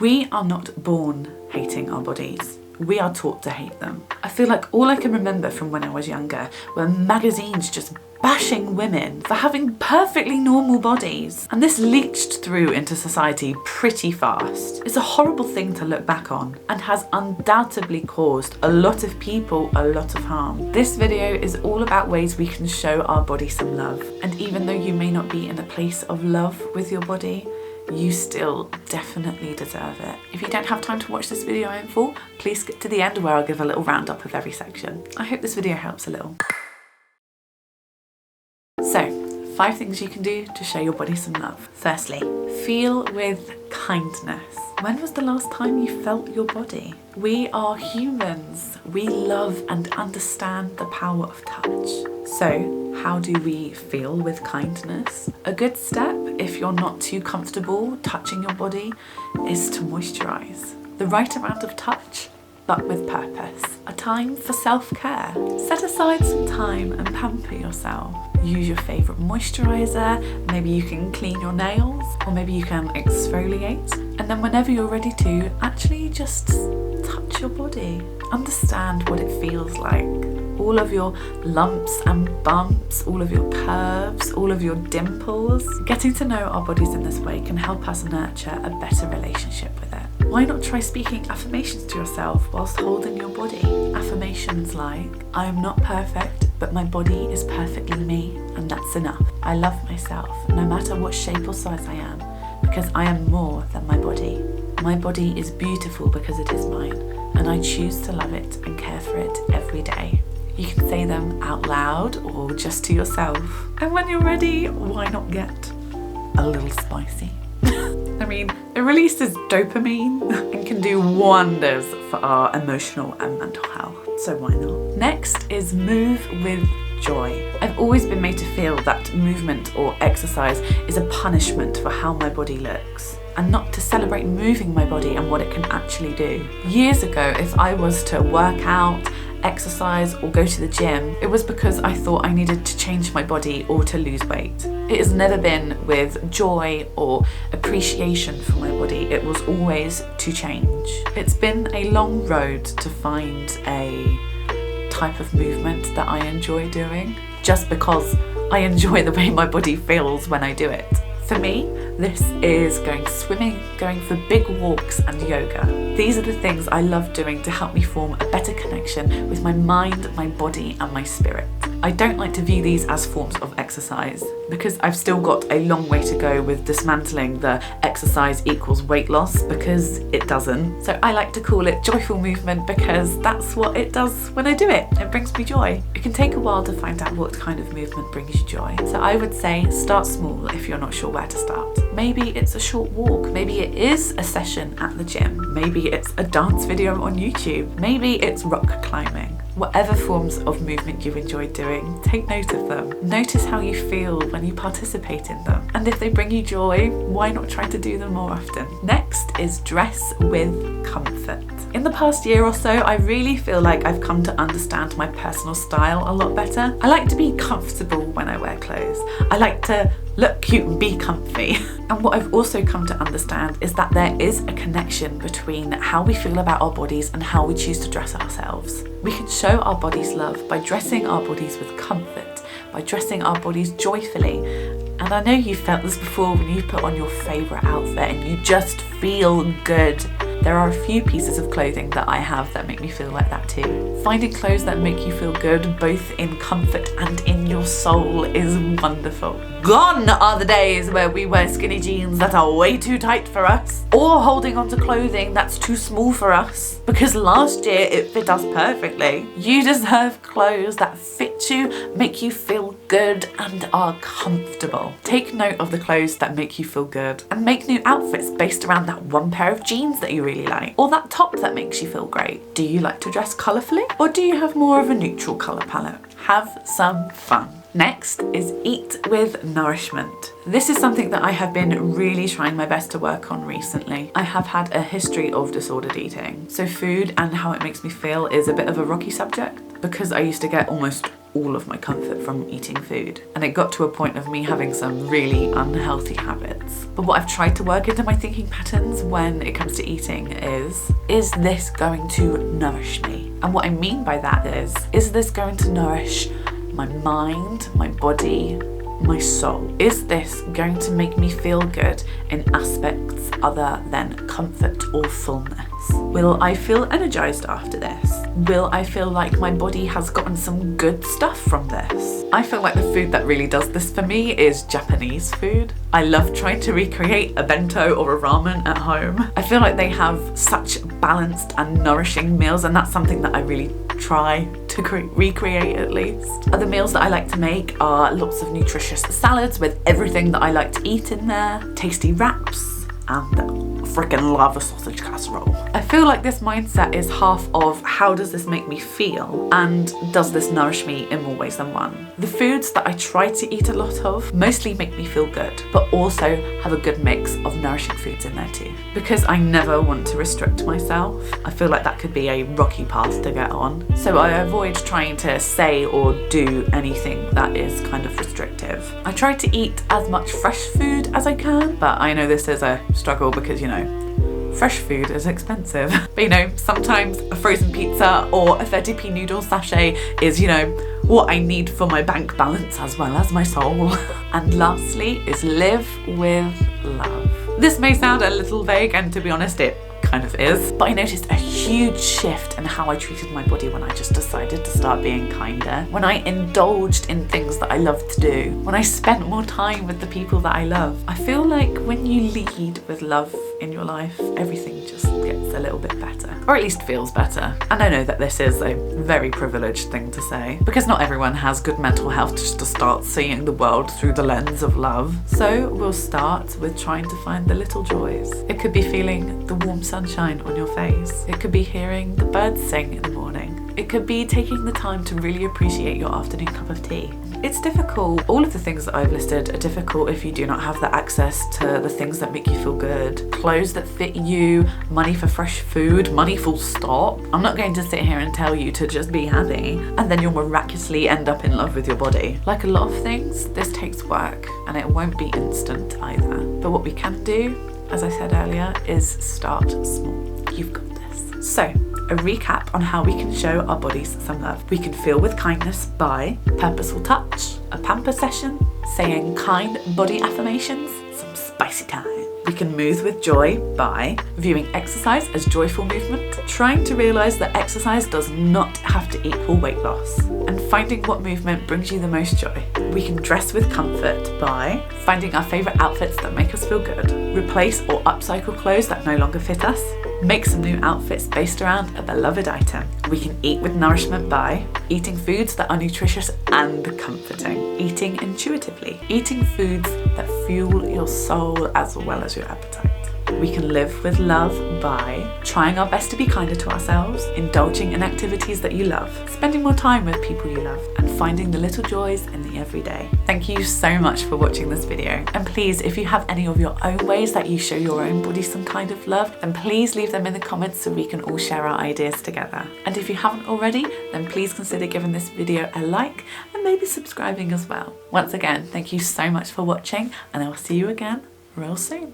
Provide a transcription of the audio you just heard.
We are not born hating our bodies. We are taught to hate them. I feel like all I can remember from when I was younger were magazines just bashing women for having perfectly normal bodies. And this leached through into society pretty fast. It's a horrible thing to look back on and has undoubtedly caused a lot of people a lot of harm. This video is all about ways we can show our body some love. And even though you may not be in a place of love with your body, you still definitely deserve it. If you don't have time to watch this video in full, please skip to the end where I'll give a little roundup of every section. I hope this video helps a little. So, 5 things you can do to show your body some love. Firstly, feel with kindness. When was the last time you felt your body? We are humans. We love and understand the power of touch. So, how do we feel with kindness? A good step, if you're not too comfortable touching your body, is to moisturize. The right amount of touch, but with purpose. A time for self-care. Set aside some time and pamper yourself. Use your favourite moisturiser, maybe you can clean your nails, or maybe you can exfoliate. And then whenever you're ready to, actually just touch your body. Understand what it feels like. All of your lumps and bumps, all of your curves, all of your dimples. Getting to know our bodies in this way can help us nurture a better relationship with it. Why not try speaking affirmations to yourself whilst holding your body? Affirmations like, I am not perfect, but my body is perfectly me, and that's enough. I love myself, no matter what shape or size I am, because I am more than my body. My body is beautiful because it is mine, and I choose to love it and care for it every day. You can say them out loud or just to yourself. And when you're ready, why not get a little spicy? I mean, it releases dopamine and can do wonders for our emotional and mental health, so why not? Next is move with joy. I've always been made to feel that movement or exercise is a punishment for how my body looks, and not to celebrate moving my body and what it can actually do. Years ago, if I was to work out, exercise or go to the gym, it was because I thought I needed to change my body or to lose weight. It has never been with joy or appreciation for my body. It was always to change. It's been a long road to find a type of movement that I enjoy doing, just because I enjoy the way my body feels when I do it. For me, this is going swimming, going for big walks and yoga. These are the things I love doing to help me form a better connection with my mind, my body and my spirit. I don't like to view these as forms of exercise because I've still got a long way to go with dismantling the exercise equals weight loss, because it doesn't. So I like to call it joyful movement because that's what it does when I do it. It brings me joy. It can take a while to find out what kind of movement brings you joy. So I would say start small if you're not sure where to start. Maybe it's a short walk. Maybe it is a session at the gym. Maybe it's a dance video on YouTube. Maybe it's rock climbing. Whatever forms of movement you enjoy doing, take note of them. Notice how you feel when you participate in them. And if they bring you joy, why not try to do them more often? Next is dress with comfort. In the past year or so, I really feel like I've come to understand my personal style a lot better. I like to be comfortable when I wear clothes. I like to look cute and be comfy. And what I've also come to understand is that there is a connection between how we feel about our bodies and how we choose to dress ourselves. We can show our bodies love by dressing our bodies with comfort, by dressing our bodies joyfully. And I know you've felt this before when you put on your favourite outfit and you just feel good. There are a few pieces of clothing that I have that make me feel like that too. Finding clothes that make you feel good, both in comfort and in your soul, is wonderful. Gone are the days where we wear skinny jeans that are way too tight for us, or holding onto clothing that's too small for us, because last year it fit us perfectly. You deserve clothes that fit you, make you feel good and are comfortable. Take note of the clothes that make you feel good and make new outfits based around that one pair of jeans that you really like, or that top that makes you feel great. Do you like to dress colourfully, or do you have more of a neutral colour palette? Have some fun. Next is eat with nourishment. This is something that I have been really trying my best to work on recently. I have had a history of disordered eating, so food and how it makes me feel is a bit of a rocky subject because I used to get almost all of my comfort from eating food. And it got to a point of me having some really unhealthy habits. But what I've tried to work into my thinking patterns when it comes to eating is this going to nourish me? And what I mean by that is this going to nourish my mind, my body, my soul? Is this going to make me feel good in aspects other than comfort or fullness? Will I feel energized after this? Will I feel like my body has gotten some good stuff from this? I feel like the food that really does this for me is Japanese food. I love trying to recreate a bento or a ramen at home. I feel like they have such balanced and nourishing meals, and that's something that I really try to recreate at least. Other meals that I like to make are lots of nutritious salads with everything that I like to eat in there, tasty wraps, and freaking love a sausage casserole. I feel like this mindset is half of how does this make me feel and does this nourish me in more ways than one. The foods that I try to eat a lot of mostly make me feel good, but also have a good mix of nourishing foods in there too. Because I never want to restrict myself, I feel like that could be a rocky path to get on. So I avoid trying to say or do anything that is kind of restrictive. I try to eat as much fresh food as I can, but I know this is a struggle because, you know, fresh food is expensive. But you know, sometimes a frozen pizza or a 30p noodle sachet is, you know, what I need for my bank balance as well as my soul. And lastly is live with love. This may sound a little vague, and to be honest, it kind of is, but I noticed a huge shift in how I treated my body when I just decided to start being kinder, when I indulged in things that I love to do, when I spent more time with the people that I love. I feel like when you lead with love in your life, everything just gets a little bit better, or at least feels better. And I know that this is a very privileged thing to say, because not everyone has good mental health just to start seeing the world through the lens of love. So we'll start with trying to find the little joys. It could be feeling the warm sunshine on your face. It could be hearing the birds sing in the morning. It could be taking the time to really appreciate your afternoon cup of tea. It's difficult. All of the things that I've listed are difficult if you do not have the access to the things that make you feel good. Clothes that fit you, money for fresh food, money full stop. I'm not going to sit here and tell you to just be happy and then you'll miraculously end up in love with your body. Like a lot of things, this takes work and it won't be instant either. But what we can do, as I said earlier, is start small. You've got this. So, a recap on how we can show our bodies some love. We can feel with kindness by purposeful touch, a pamper session, saying kind body affirmations, some spicy time. We can move with joy by viewing exercise as joyful movement, trying to realise that exercise does not have to equal weight loss, and finding what movement brings you the most joy. We can dress with comfort by finding our favourite outfits that make us feel good, replace or upcycle clothes that no longer fit us, make some new outfits based around a beloved item. We can eat with nourishment by eating foods that are nutritious and comforting, eating intuitively, eating foods that fuel your soul as well as your appetite. We can live with love by trying our best to be kinder to ourselves, indulging in activities that you love, spending more time with people you love, and finding the little joys in the everyday. Thank you so much for watching this video. And please, if you have any of your own ways that you show your own body some kind of love, then please leave them in the comments so we can all share our ideas together. And if you haven't already, then please consider giving this video a like and maybe subscribing as well. Once again, thank you so much for watching, and I will see you again real soon.